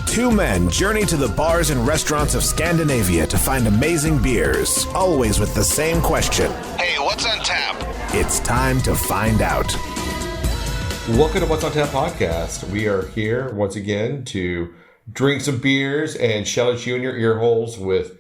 Two men journey to the bars and restaurants of Scandinavia to find amazing beers, always with the same question. Hey, what's on tap? It's time to find out. Welcome to What's on Tap podcast. We are here once again to drink some beers and shout at you in your ear holes with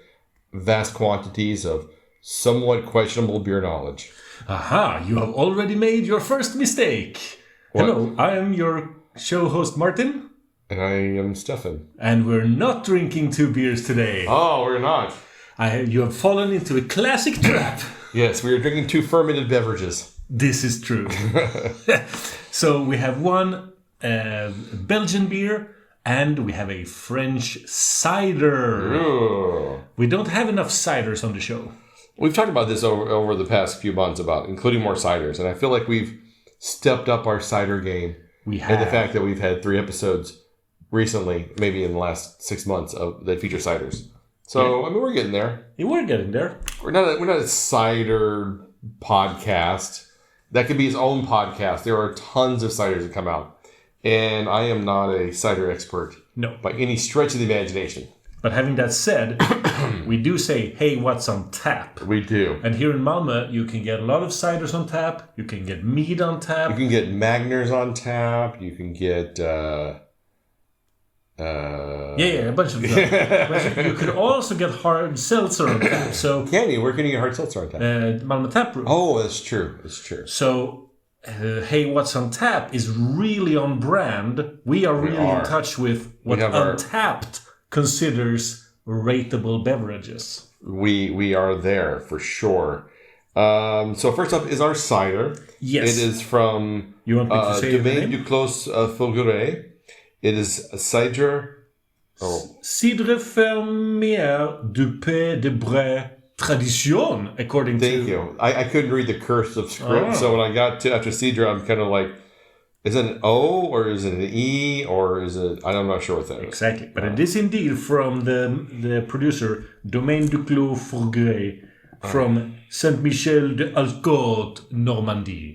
vast quantities of somewhat questionable beer knowledge. Aha, you have already made your first mistake. What? Hello, I am your show host Martin. And I am Stefan. And we're not drinking two beers today. Oh, we're not. You have fallen into a classic trap. Yes, we are drinking two fermented beverages. This is true. So we have one Belgian beer and we have a French cider. Ooh. We don't have enough ciders on the show. We've talked about this over the past few months about including more ciders. And I feel like we've stepped up our cider game. We have. And the fact that we've had 3 episodes recently, maybe in the last 6 months, that feature ciders. So, I mean, we're getting there. Yeah, we're getting there. We're not a cider podcast. That could be his own podcast. There are tons of ciders that come out. And I am not a cider expert. No. By any stretch of the imagination. But having that said, we do say, hey, what's on tap? We do. And here in Malmö, you can get a lot of ciders on tap. You can get mead on tap. You can get Magners on tap. You can get... a bunch of them. You could also get hard seltzer on tap. So, can you? Where can you get hard seltzer on tap? Malmö Tap Room. Oh, that's true. That's true. So, hey, what's on tap is really on brand. We are really in touch with what Untapped considers rateable beverages. We are there for sure. So first up is our cider. Yes. It is from You want me to say Domaine Duclos-Fourgeray. It is a cider. Cidre Fermier du Pays de Bray Tradition, according to... Thank you. I couldn't read the cursive script, so when I got to after cidre, I'm kind of like, is it an O or is it an E or is it... I'm not sure what that is. Exactly. But it is indeed from the producer Domaine Duclos-Fourgeray from Saint-Michel de Alcote, Normandy.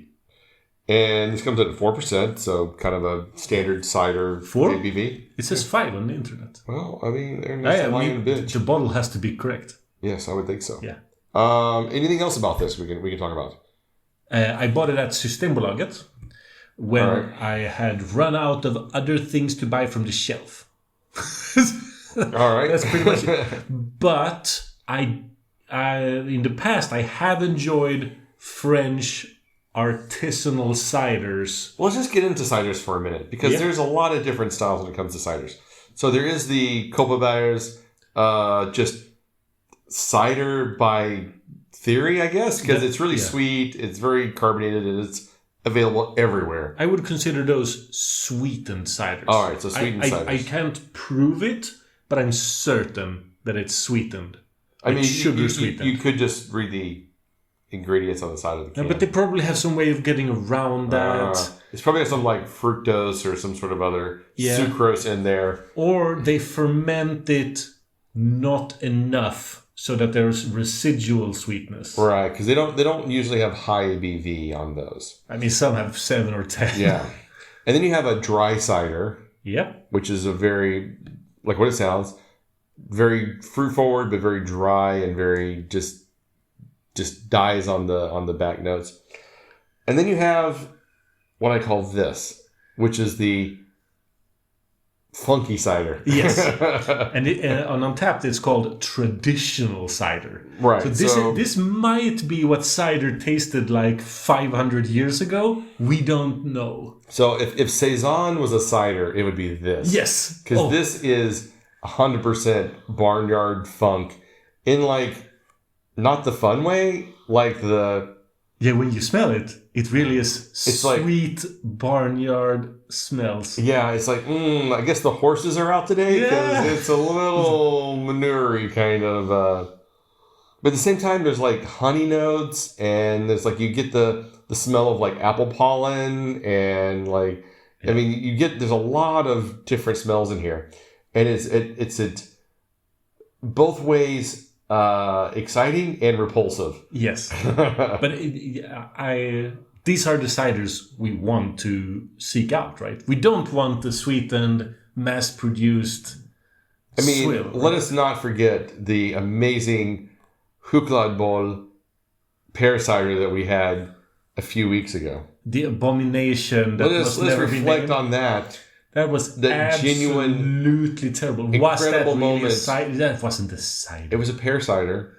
And this comes at 4%, so kind of a standard cider 4? ABV. It says 5 on the internet. Well, I mean, they're just lying bitch. The bottle has to be correct. Yes, I would think so. Yeah. Anything else about this we can talk about? I bought it at Systembolaget when I had run out of other things to buy from the shelf. All right. That's pretty much it. But I in the past, I have enjoyed French artisanal ciders. Well, let's just get into ciders for a minute because there's a lot of different styles when it comes to ciders. So there is the Kopenbergers, just cider by theory, I guess, because it's really sweet, it's very carbonated, and it's available everywhere. I would consider those sweetened ciders. All right, so sweetened ciders. I can't prove it, but I'm certain that it's sweetened. I mean, sugar sweetened. You could just read the ingredients on the side of the can. Yeah, but they probably have some way of getting around that. It's probably some like fructose or some sort of other sucrose in there. Or they ferment it not enough so that there's residual sweetness. Right, because they don't usually have high ABV on those. I mean, some have 7 or 10. Yeah. And then you have a dry cider. Yep. Which is a very, like what it sounds, very fruit forward, but very dry and very just dies on the back notes. And then you have what I call this, which is the funky cider. Yes. And on Untapped, it's called traditional cider. Right. So this might be what cider tasted like 500 years ago. We don't know. So if Saison was a cider, it would be this. Yes. Because this is 100% barnyard funk in like, not the fun way, like the... Yeah, when you smell it, it really is sweet like, barnyard smells. Yeah, it's like, I guess the horses are out today because it's a little manure-y kind of. But at the same time, there's like honey notes and there's like, you get the smell of like apple pollen and like, I mean, there's a lot of different smells in here. And it's both ways exciting and repulsive. Yes. But these are the ciders we want to seek out, right? We don't want the sweetened, mass-produced I mean, let us not forget the amazing Chokladboll pear cider that we had a few weeks ago. The abomination that let's reflect on that. That was absolutely terrible. Was that really a cider? That wasn't a cider. It was a pear cider.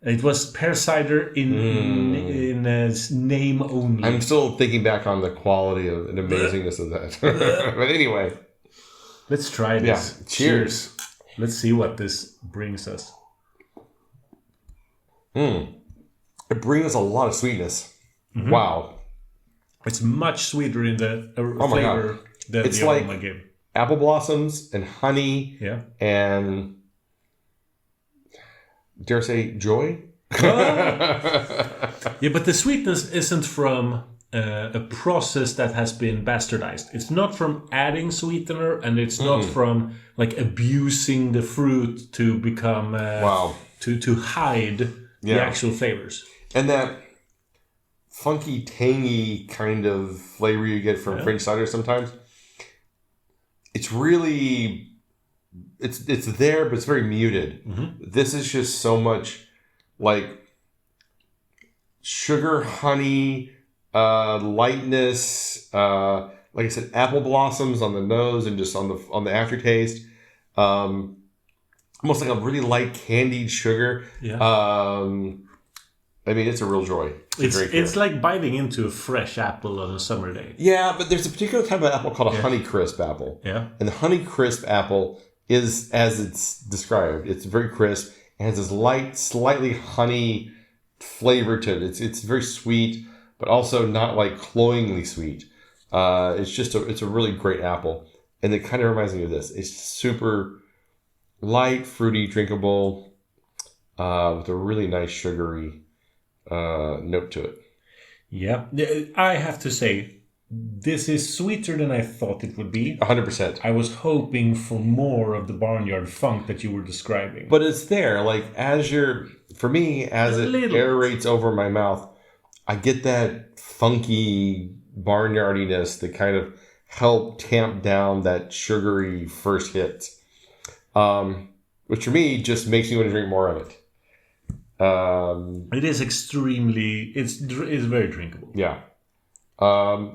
It was pear cider in name only. I'm still thinking back on the quality of and amazingness of that. But anyway. Let's try this. Yeah. Cheers. Let's see what this brings us. It brings us a lot of sweetness. Mm-hmm. Wow. It's much sweeter in the flavor than it's the like aroma gave. Apple blossoms and honey and dare I say joy? Yeah, but the sweetness isn't from a process that has been bastardized. It's not from adding sweetener, and it's not from like abusing the fruit to become to hide the actual flavors. And that funky, tangy kind of flavor you get from French cider sometimes. It's really it's there, but it's very muted. Mm-hmm. This is just so much like sugar, honey, lightness, like I said, apple blossoms on the nose and just on the aftertaste. Almost like a really light candied sugar. Yeah. I mean, it's a real joy. It's like biting into a fresh apple on a summer day. Yeah, but there's a particular type of apple called a honey crisp apple. Yeah. And the honey crisp apple is, as it's described, it's very crisp and has this light, slightly honey flavor to it. It's very sweet, but also not like cloyingly sweet. It's a really great apple. And it kind of reminds me of this. It's super light, fruity, drinkable, with a really nice sugary note to it. Yeah, I have to say, this is sweeter than I thought it would be. 100%. I was hoping for more of the barnyard funk that you were describing. But it's there. Like, for me, as it aerates over my mouth, I get that funky barnyardiness that kind of help tamp down that sugary first hit. Which for me just makes me want to drink more of it. It is it's very drinkable. Yeah. I've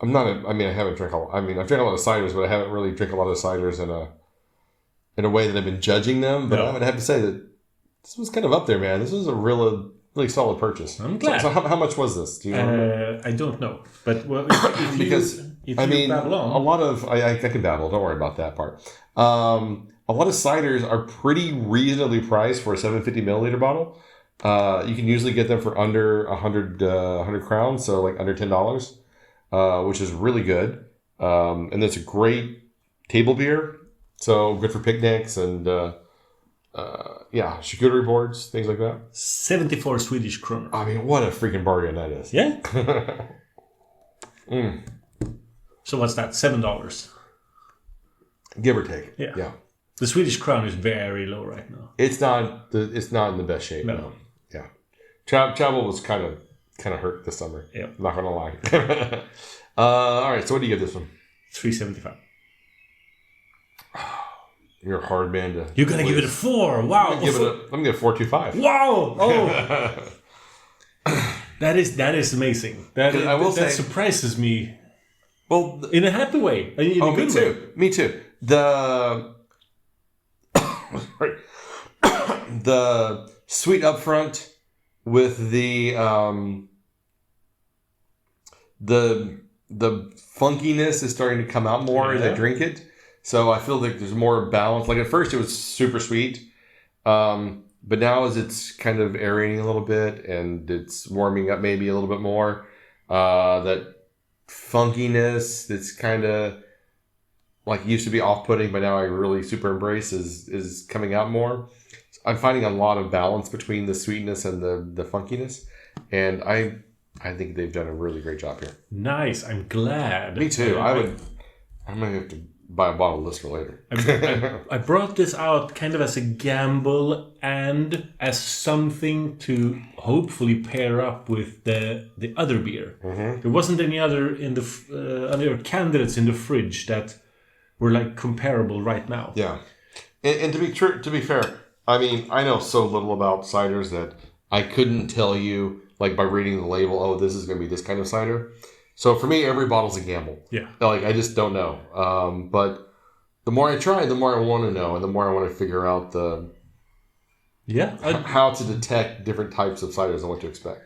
drank I've drank a lot of ciders, but I haven't really drank a lot of ciders in a way that I've been judging them. But I would have to say that this was kind of up there, man. This was a really solid purchase. I'm glad. So how much was this? Do you remember? I don't know. But babble on. A lot of I can babble. Don't worry about that part. A lot of ciders are pretty reasonably priced for a 750 milliliter bottle. You can usually get them for under 100 crowns, so like under $10, which is really good. And it's a great table beer, so good for picnics and charcuterie boards, things like that. 74 Swedish kroner. I mean, what a freaking bargain that is. Yeah. So what's that? $7, give or take. Yeah. The Swedish crown is very low right now. It's not in the best shape. No. Yeah. Travel was kind of hurt this summer. Yeah. I'm not gonna lie. All right. So what do you give this one? $3.75. You're a hard man to. You're gonna give it a 4. Wow. I'm gonna give it a 4.25. Wow. Oh. That is amazing. That surprises me. Well, in a happy way. In a good way. Me too. The sweet up front with the funkiness is starting to come out more as I drink it. So I feel like there's more balance. Like at first it was super sweet. But now as it's kind of aerating a little bit and it's warming up maybe a little bit more, that funkiness that's kind of like used to be off-putting, but now I really super embrace is coming out more. I'm finding a lot of balance between the sweetness and the funkiness, and I think they've done a really great job here. Nice, I'm glad. Me too. I'm gonna have to buy a bottle of this for later. I brought this out kind of as a gamble and as something to hopefully pair up with the other beer. Mm-hmm. There wasn't any other other candidates in the fridge that were like comparable right now. Yeah. And to be fair, I mean, I know so little about ciders that I couldn't tell you, like by reading the label, oh, this is going to be this kind of cider. So for me, every bottle's a gamble. Yeah. Like, I just don't know. But the more I try, the more I want to know, and the more I want to figure out how to detect different types of ciders and what to expect.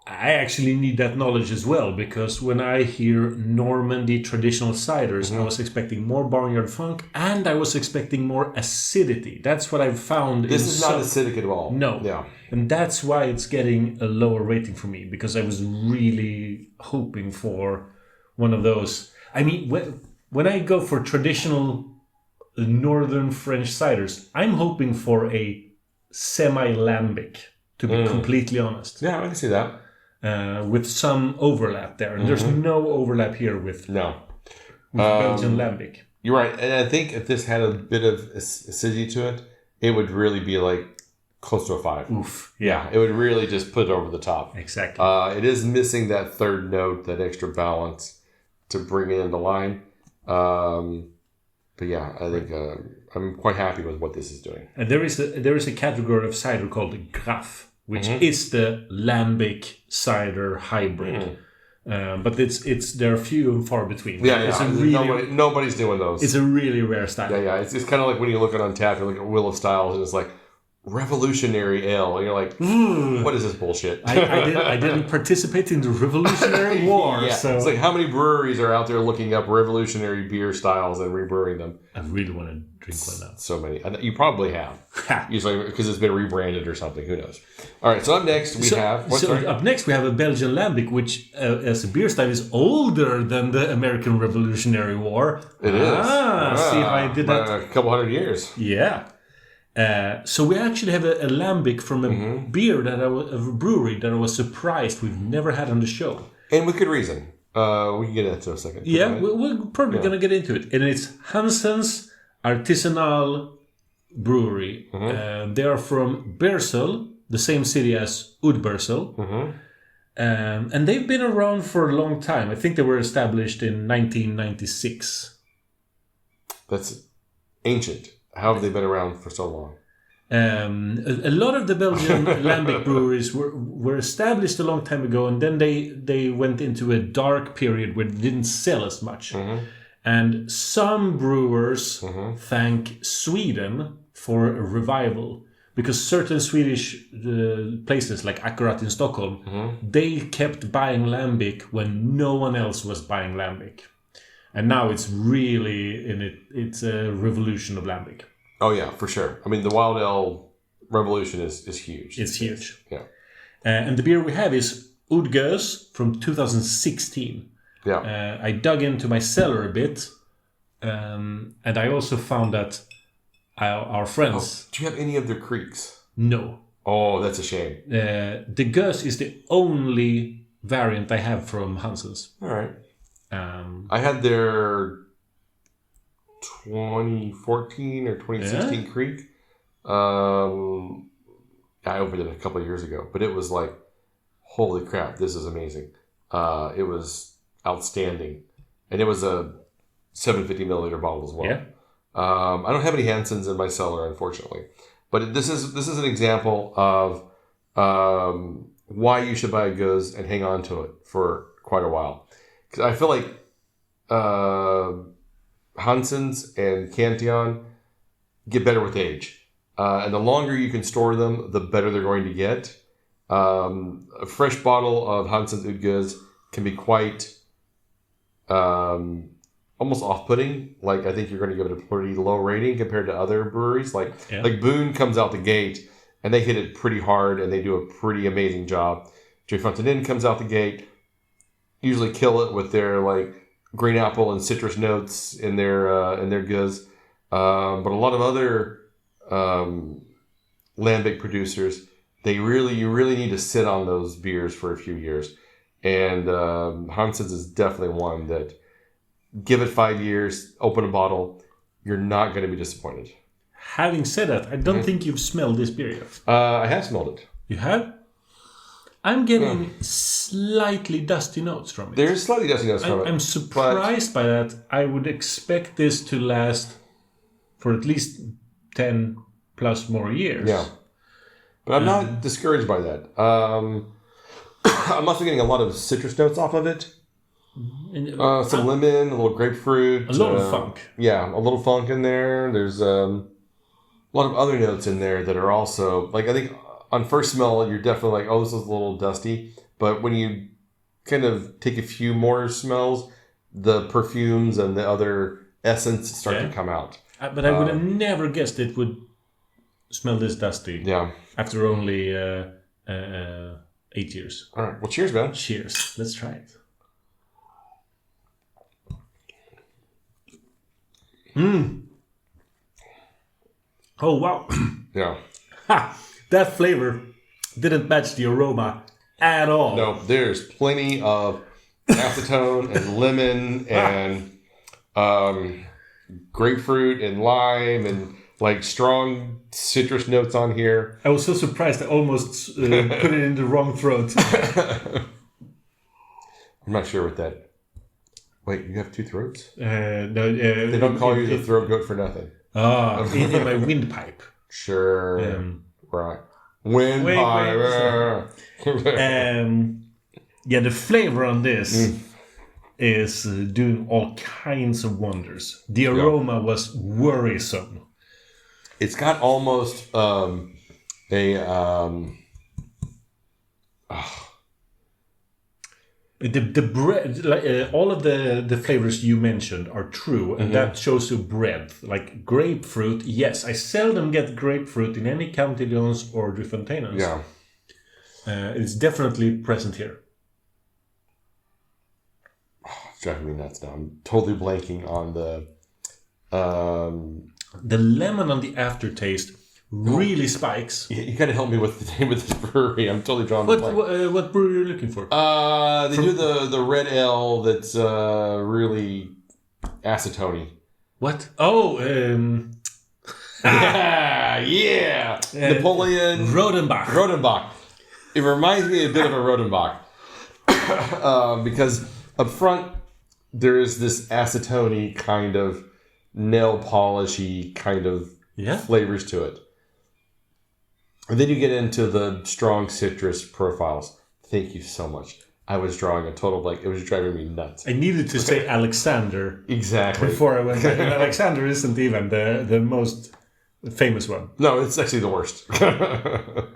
I actually need that knowledge as well, because when I hear Normandy traditional ciders, I was expecting more barnyard funk, and I was expecting more acidity. That's what I've found. This is not acidic at all. No. Yeah. And that's why it's getting a lower rating for me, because I was really hoping for one of those. I mean, when I go for traditional northern French ciders, I'm hoping for a semi-lambic, to be completely honest. Yeah, I can see that. With some overlap there. And there's no overlap here with Belgian lambic. You're right. And I think if this had a bit of acidity to it, it would really be like close to a 5. Oof. Yeah, it would really just put it over the top. Exactly. It is missing that third note, that extra balance to bring it into line. But yeah, I think I'm quite happy with what this is doing. And there is a category of cider called Graf, which is the lambic cider hybrid. But they're few and far between. Yeah. Nobody's doing those. It's a really rare style. Yeah. It's kind of like when you look at Untappd, you look at Wheel of Styles, and it's like revolutionary ale, and you're like, what is this bullshit? I didn't participate in the Revolutionary War. Yeah. So it's like, how many breweries are out there looking up revolutionary beer styles and rebrewing them? I really want to drink one now. So many. You probably have. Usually because it's been rebranded or something. Who knows? All right. So up next we have. Up next we have a Belgian lambic, which as a beer style is older than the American Revolutionary War. It is. See if I did that. A couple hundred years. Yeah. So we actually have a lambic from a beer a brewery that I was surprised we've never had on the show, and with good reason. We can get into it in a second. Yeah, we're probably gonna get into it, and it's Hanssens Artisanaal Brewery. They are from Beersel, the same city as Oude Gueuze, and they've been around for a long time. I think they were established in 1996. That's ancient. How have they been around for so long? A lot of the Belgian lambic breweries were established a long time ago, and then they went into a dark period where they didn't sell as much. And some brewers thank Sweden for a revival, because certain Swedish places, like Akkurat in Stockholm, they kept buying lambic when no one else was buying lambic. And now it's really it's a revolution of lambic. Oh yeah, for sure. I mean, the wild ale revolution is huge. It's huge. Yeah. And the beer we have is Oude Gueuze from 2016. Yeah. I dug into my cellar a bit, and I also found that our friends... do you have any of their creeks? No. Oh, that's a shame. The Gueuze is the only variant I have from Hanssens. All right. I had their 2014 or 2016 Creek. I opened it a couple of years ago, but it was like, holy crap, this is amazing. It was outstanding. And it was a 750 milliliter bottle as well. Yeah. I don't have any Hanssens in my cellar, unfortunately. But this is an example of why you should buy a Gueuze and hang on to it for quite a while. Because I feel like Hanssens and Cantillon get better with age. And the longer you can store them, the better they're going to get. A fresh bottle of Hanssens Oude Gueuze can be quite almost off-putting. Like, I think you're going to give it a pretty low rating compared to other breweries. Like Boone comes out the gate, and they hit it pretty hard, and they do a pretty amazing job. J. Fontaine comes out the gate, usually kill it with their like green apple and citrus notes in their Gueuze. But a lot of other lambic producers, you really need to sit on those beers for a few years. And Hanssens is definitely one that, give it 5 years, open a bottle, you're not going to be disappointed. Having said that, I don't think you've smelled this beer yet. I have smelled it. You have? I'm getting slightly dusty notes from it. There's slightly dusty notes from it. I'm surprised by that. I would expect this to last for at least 10 plus more years. Yeah. But I'm not discouraged by that. I'm also getting a lot of citrus notes off of it. Some lemon, a little grapefruit. A lot of funk. Yeah, a little funk in there. There's a lot of other notes in there that are also, like, I think on first smell, you're definitely like, oh, this is a little dusty. But when you kind of take a few more smells, the perfumes and the other essence start to come out. But I would have never guessed it would smell this dusty. Yeah. After only 8 years. All right. Well, cheers, man. Cheers. Let's try it. Oh, wow. Yeah. Ha! That flavor didn't match the aroma at all. No, there's plenty of acetone and lemon and grapefruit and lime and like strong citrus notes on here. I was so surprised I almost put it in the wrong throat. I'm not sure what that... Wait, you have two throats? No, they don't call you the throat goat for nothing. In my windpipe. Sure. Right. Windpipe. Yeah, the flavor on this is doing all kinds of wonders. The aroma was worrisome. It's got almost the bread, like, all of the flavors you mentioned are true, and that shows you breadth. Like grapefruit, yes, I seldom get grapefruit in any Cantillons or Dufontaines. Yeah. It's definitely present here. It's driving me nuts now. I'm totally blanking on the lemon on the aftertaste really spikes. You gotta help me with the name of this brewery. I'm totally drawing the blank. What brewery are you looking for? They do the red ale that's really acetone. What? Oh, yeah. Napoleon Rodenbach. It reminds me a bit of a Rodenbach. Because up front there is this acetone kind of nail polishy kind of flavors to it. And then you get into the strong citrus profiles. Thank you so much. I was drawing a total blank. It was driving me nuts. I needed to say Alexander. Exactly. Before I went back. And Alexander isn't even the most famous one. No, it's actually the worst. No,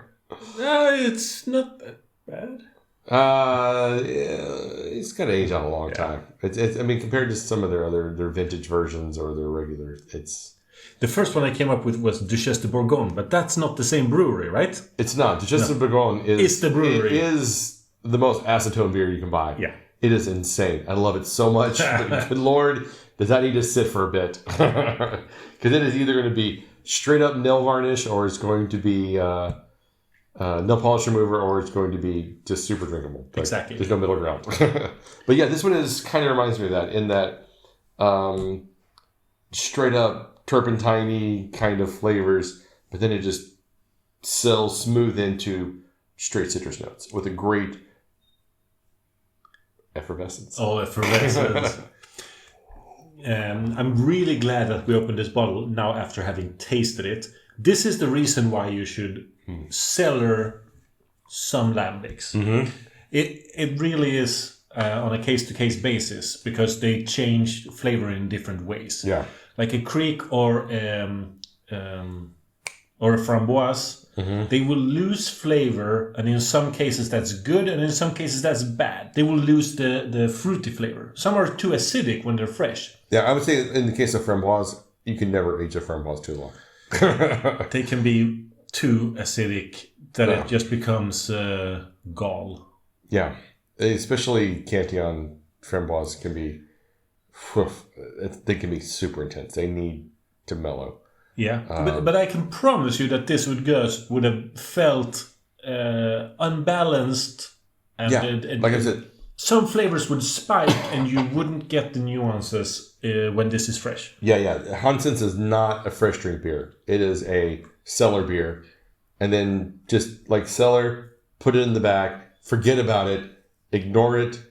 it's not that bad. It's got to age out a long time. It's I mean, compared to some of their vintage versions or their regular, it's... The first one I came up with was Duchesse de Bourgogne, but that's not the same brewery, right? It's not. Duchesse de Bourgogne is the brewery. It is the most acetone beer you can buy. Yeah. It is insane. I love it so much. But good Lord, does that need to sit for a bit? Because it is either going to be straight up nail varnish, or it's going to be nail polish remover, or it's going to be just super drinkable. Like, exactly. There's no middle ground. But yeah, this one is kind of reminds me of that, in that straight up turpentine-y kind of flavors, but then it just sells smooth into straight citrus notes with a great effervescence. Oh, effervescence. I'm really glad that we opened this bottle now after having tasted it. This is the reason why you should cellar some lambics. Mm-hmm. It really is on a case-to-case basis, because they change flavor in different ways. Yeah. Like a Kriek or a framboise, they will lose flavor, and in some cases that's good, and in some cases that's bad. They will lose the fruity flavor. Some are too acidic when they're fresh. Yeah, I would say in the case of framboise, you can never age a framboise too long. They can be too acidic that it just becomes gall. Yeah, especially Cantillon framboise can be... They can be super intense. They need to mellow. Yeah, but I can promise you that this would have felt unbalanced. And like I said, some flavors would spike, and you wouldn't get the nuances when this is fresh. Yeah. Hanssens is not a fresh drink beer. It is a cellar beer, and then just like cellar, put it in the back, forget about it, ignore it,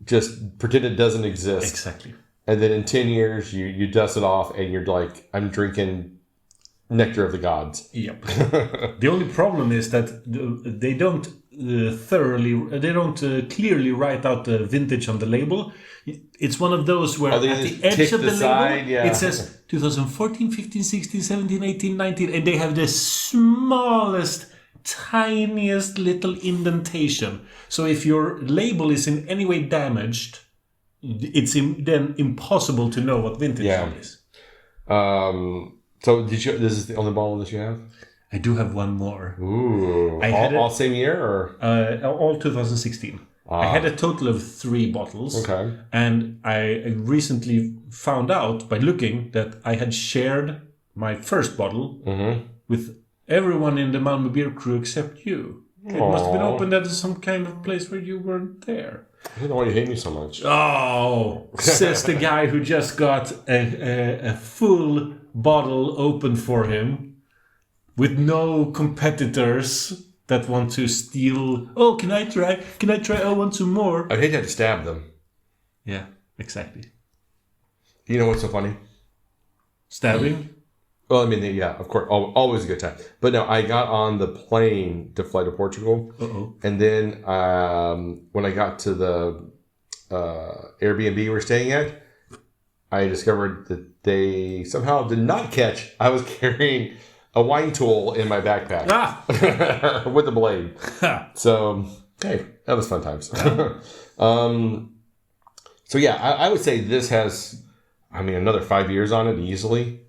just pretend it doesn't exist. Exactly. and then in 10 years you dust it off, and you're like, I'm drinking nectar of the gods. Yep. The only problem is that they don't clearly write out the vintage on the label. It's one of those where at the edge of the label it says 2014, 15, 16, 17, 18, 19, and they have the smallest, tiniest little indentation. So if your label is in any way damaged, it's then impossible to know what vintage it is. So this is the only bottle that you have? I do have one more. Ooh. All same year, or? All 2016. I had a total of 3 bottles. Okay. And I recently found out by looking that I had shared my first bottle with everyone in the Malmö beer crew except you. It must have been opened at some kind of place where you weren't there. I don't know why you hate me so much. Oh, says the guy who just got a full bottle open for him with no competitors that want to steal. Oh, can I try? I want some more. I'd hate to have to stab them. Yeah, exactly. You know what's so funny? Stabbing? Well, I mean, yeah, of course, always a good time. But no, I got on the plane to fly to Portugal. And then when I got to the Airbnb we're staying at, I discovered that they somehow did not catch I was carrying a wine tool in my backpack with a blade. So, hey, that was fun times. So, yeah, I would say this has, another 5 years on it easily.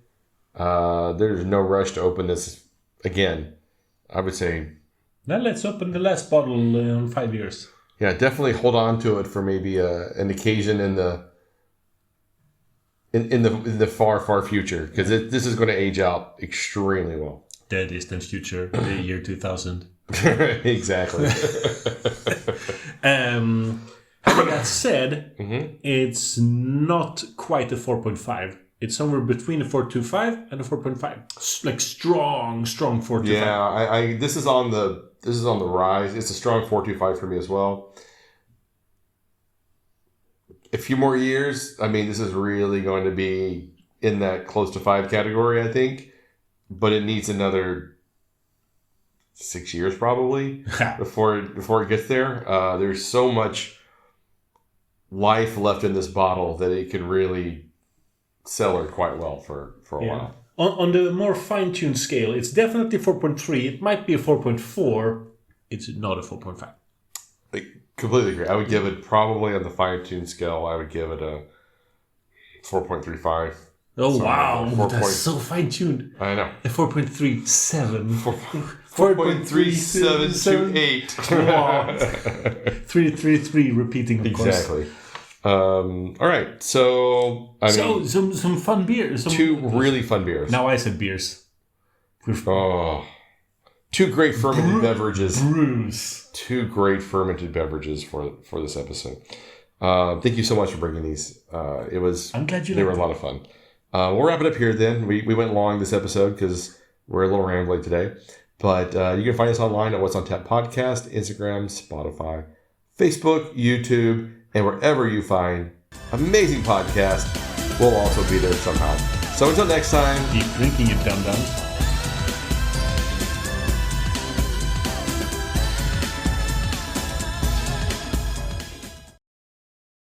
There's no rush to open this again. I would say. Now let's open the last bottle in 5 years. Yeah, definitely hold on to it for maybe an occasion in the far, far future, because this is going to age out extremely well. The distant future, the year 2000. Exactly. Having that said, it's not quite a 4.5. It's somewhere between a 4.25 and a 4.5. Like strong 4.25. Yeah, this is on the rise. It's a strong 4.25 for me as well. A few more years, this is really going to be in that close to 5 category, I think. But it needs another 6 years probably before it gets there. There's so much life left in this bottle that it can really cellar quite well for a while. On the more fine-tuned scale, it's definitely 4.3. It might be a 4.4. It's not a 4.5. I completely agree. I would give it probably on the fine-tuned scale. I would give it a 4.35. Oh, wow. That's so fine-tuned. I know. A 4.37. 4.3728. Wow. 333 repeating, of course. Exactly. All right. So, some fun beers. 2 really fun beers. Now I said beers. 2 great fermented beverages. Brews. 2 great fermented beverages for this episode. Thank you so much for bringing these. I'm glad they were a lot of fun. We'll wrap it up here then. We went long this episode because we're a little rambling today. But you can find us online at What's on Tap Podcast, Instagram, Spotify, Facebook, YouTube, and wherever you find amazing podcasts, we'll also be there somehow. So until next time, keep drinking, you dum-dums.